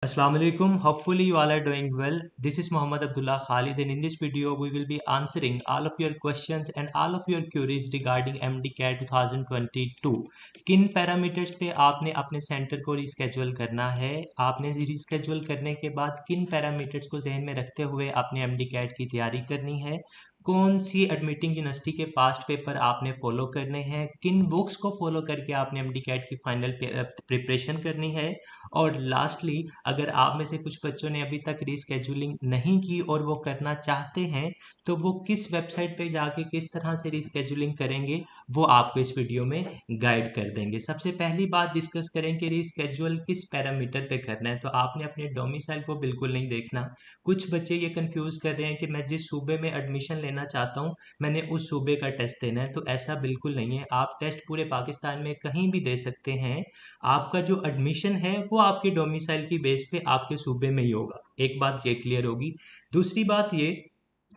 Assalamu alaikum. Hopefully you all are doing well. This is Muhammad Abdullah Khalid, and in this video we will be answering all of your questions and all of your queries regarding MDCAT 2022. किन parameters पे आपने अपने centre को reschedule करना है, आपने reschedule करने के बाद किन पैरामीटर्स को जहन में रखते हुए अपने MDCAT की तैयारी करनी है, कौन सी एडमिटिंग यूनिवर्सिटी के पास्ट पेपर आपने फॉलो करने हैं, किन बुक्स को फॉलो करके आपने MDCAT की फाइनल प्रिपरेशन करनी है, और लास्टली अगर आप में से कुछ बच्चों ने अभी तक रीस्केड्यूलिंग नहीं की और वो करना चाहते हैं तो वो किस वेबसाइट पे जाके किस तरह से रीस्केड्यूलिंग करेंगे वो आपको इस वीडियो में गाइड कर देंगे। सबसे पहली बात डिस्कस करें कि रीस्केड्यूल किस पैरामीटर पे करना है। तो आपने अपने डोमिसाइल को बिल्कुल नहीं देखना। कुछ बच्चे ये कंफ्यूज कर रहे हैं कि मैं जिस सूबे में एडमिशन लेना चाहता हूँ मैंने उस सूबे का टेस्ट देना है, तो ऐसा बिल्कुल नहीं है। आप टेस्ट पूरे पाकिस्तान में कहीं भी दे सकते हैं। आपका जो एडमिशन है वो आपके डोमिसाइल की बेस पे आपके सूबे में ही होगा। एक बात ये क्लियर होगी। दूसरी बात ये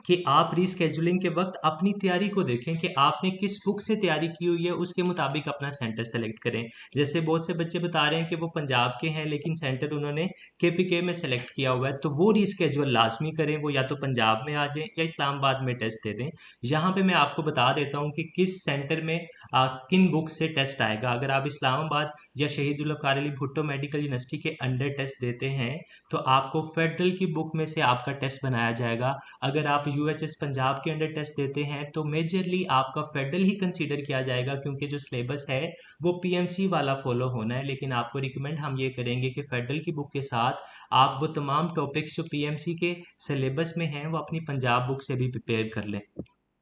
कि आप रीस्केड्यूलिंग के वक्त अपनी तैयारी को देखें कि आपने किस बुक से तैयारी की हुई है, उसके मुताबिक अपना सेंटर सेलेक्ट करें। जैसे बहुत से बच्चे बता रहे हैं कि वो पंजाब के हैं लेकिन सेंटर उन्होंने केपीके में सेलेक्ट किया हुआ है, तो वो रीस्केड्यूल लाजमी करें। वो या तो पंजाब में आ जाएं या इस्लामाबाद में टेस्ट दे दें। यहाँ पे मैं आपको बता देता हूँ कि किस सेंटर में किन बुक से टेस्ट आएगा। अगर आप इस्लामाबाद या शहीदुल्लाह अली भुट्टो मेडिकल यूनिवर्सिटी के अंडर टेस्ट देते हैं तो आपको फेडरल की बुक में से आपका टेस्ट बनाया जाएगा। अगर आप यूएचएस पंजाब के अंडर टेस्ट देते हैं तो मेजरली आपका फेडरल ही कंसीडर किया जाएगा, क्योंकि जो सिलेबस है वो पीएमसी वाला फॉलो होना है। लेकिन आपको रिकमेंड हम ये करेंगे कि फेडरल की बुक के साथ आप वो तमाम टॉपिक्स जो पीएमसी के सिलेबस में हैं वो अपनी पंजाब बुक से भी प्रिपेयर कर लें।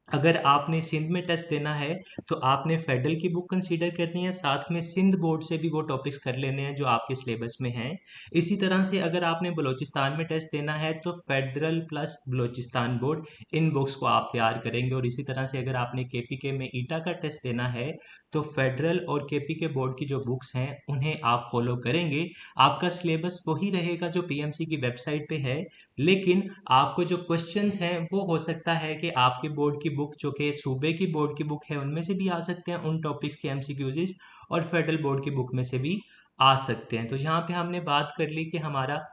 अगर आपने सिंध में टेस्ट देना है तो आपने फेडरल की बुक कंसीडर करनी है, साथ में सिंध बोर्ड से भी वो टॉपिक्स कर लेने हैं जो आपके सिलेबस में हैं। इसी तरह से अगर आपने बलूचिस्तान में टेस्ट देना है तो फेडरल प्लस बलूचिस्तान बोर्ड, इन बुक्स को आप तैयार करेंगे। और इसी तरह से अगर आपने केपीके में ईटा का टेस्ट देना है तो फेडरल और केपीके बोर्ड की जो बुक्स हैं उन्हें आप फॉलो करेंगे। आपका सिलेबस वही रहेगा जो पीएमसी की वेबसाइट पे है, लेकिन आपको जो क्वेश्चंस हैं वो हो सकता है कि आपके बोर्ड की बुक जो कि सूबे की बोर्ड की बुक है उनमें से भी आ सकते हैं उन टॉपिक्स के एमसीक्यूज, और फेडरल बोर्ड की बुक में से भी आ सकते हैं। तो यहाँ पे हमने बात कर ली कि हमारा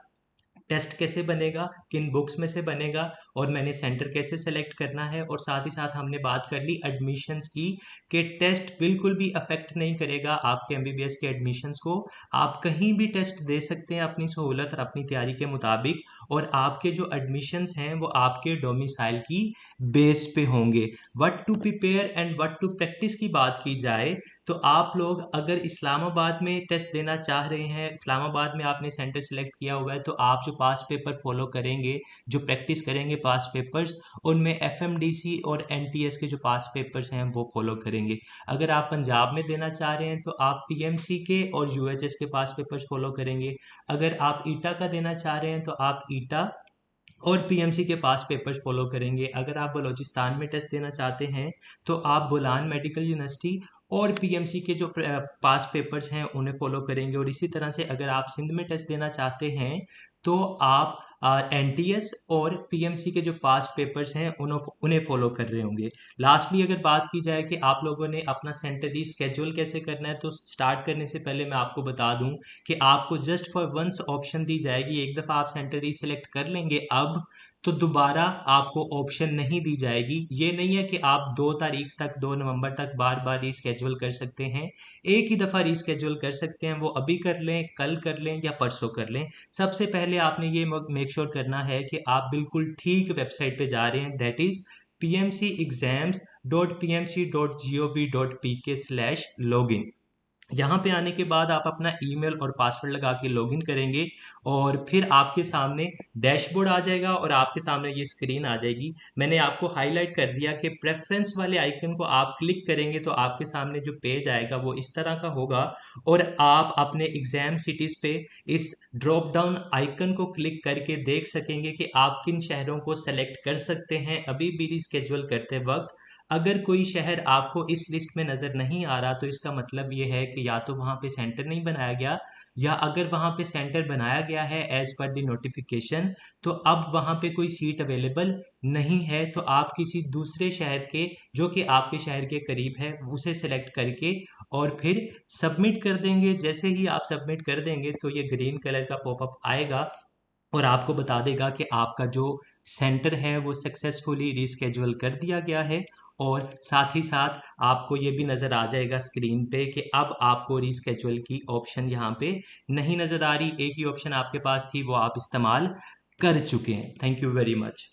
टेस्ट कैसे बनेगा, किन बुक्स में से बनेगा, और मैंने सेंटर कैसे सेलेक्ट करना है, और साथ ही साथ हमने बात कर ली एडमिशन्स की कि टेस्ट बिल्कुल भी अफेक्ट नहीं करेगा आपके एमबीबीएस के एडमिशन्स को। आप कहीं भी टेस्ट दे सकते हैं अपनी सहूलत और अपनी तैयारी के मुताबिक, और आपके जो एडमिशन्स हैं वो आपके डोमिसाइल की बेस पे होंगे। What to prepare and what to practise की बात की जाए तो आप लोग अगर इस्लामाबाद में टेस्ट देना चाह रहे हैं, इस्लामाबाद में आपने सेंटर सेलेक्ट किया हुआ है, तो आप जो पास्ट पेपर फॉलो करेंगे, जो प्रैक्टिस करेंगे पास्ट पेपर्स, उनमें एफएमडीसी और एनटीएस के जो पास्ट पेपर्स हैं वो फॉलो करेंगे। अगर आप पंजाब में देना चाह रहे हैं तो आप पीएमसी के और यूएचएस के पास्ट पेपर्स फॉलो करेंगे। अगर आप ईटा का देना चाह रहे हैं तो आप ईटा और पीएमसी के पास पेपर्स फॉलो करेंगे। अगर आप बलूचिस्तान में टेस्ट देना चाहते हैं तो आप बोलान मेडिकल यूनिवर्सिटी और पीएमसी के जो पास पेपर्स हैं उन्हें फॉलो करेंगे। और इसी तरह से अगर आप सिंध में टेस्ट देना चाहते हैं तो आप एनटीएस और पीएमसी के जो पास पेपर्स हैं उन्हें फॉलो कर रहे होंगे। लास्टली अगर बात की जाए कि आप लोगों ने अपना सेंटर रीस्केड्यूल कैसे करना है, तो स्टार्ट करने से पहले मैं आपको बता दूं कि आपको जस्ट फॉर वंस ऑप्शन दी जाएगी। एक दफ़ा आप सेंटर रीसेलेक्ट कर लेंगे अब तो दोबारा आपको ऑप्शन नहीं दी जाएगी। ये नहीं है कि आप 2 तारीख तक, 2 नवंबर तक बार बार रीस्केड्यूल कर सकते हैं। एक ही दफ़ा रीस्केड्यूल कर सकते हैं, वो अभी कर लें, कल कर लें या परसों कर लें। सबसे पहले आपने ये मेक श्योर करना है कि आप बिल्कुल ठीक वेबसाइट पे जा रहे हैं, दैट इज़ pmcexams.pmc.gov.pk/login। यहाँ पे आने के बाद आप अपना ईमेल और पासवर्ड लगा के लॉगिन करेंगे और फिर आपके सामने डैशबोर्ड आ जाएगा और आपके सामने ये स्क्रीन आ जाएगी। मैंने आपको हाईलाइट कर दिया कि प्रेफरेंस वाले आइकन को आप क्लिक करेंगे तो आपके सामने जो पेज आएगा वो इस तरह का होगा, और आप अपने एग्जाम सिटीज़ पे इस ड्रॉप डाउन आइकन को क्लिक करके देख सकेंगे कि आप किन शहरों को सेलेक्ट कर सकते हैं अभी भी रिस्केड्यूल करते वक्त। अगर कोई शहर आपको इस लिस्ट में नज़र नहीं आ रहा तो इसका मतलब ये है कि या तो वहाँ पे सेंटर नहीं बनाया गया, या अगर वहाँ पे सेंटर बनाया गया है एज पर द नोटिफिकेशन तो अब वहाँ पे कोई सीट अवेलेबल नहीं है। तो आप किसी दूसरे शहर के जो कि आपके शहर के करीब है उसे सेलेक्ट करके और फिर सबमिट कर देंगे। जैसे ही आप सबमिट कर देंगे तो ये ग्रीन कलर का पॉपअप आएगा और आपको बता देगा कि आपका जो सेंटर है वो सक्सेसफुली रीस्केड्यूल कर दिया गया है। और साथ ही साथ आपको ये भी नज़र आ जाएगा स्क्रीन पे कि अब आपको रीस्केड्यूल की ऑप्शन यहाँ पे नहीं नज़र आ रही। एक ही ऑप्शन आपके पास थी, वो आप इस्तेमाल कर चुके हैं। Thank you very much.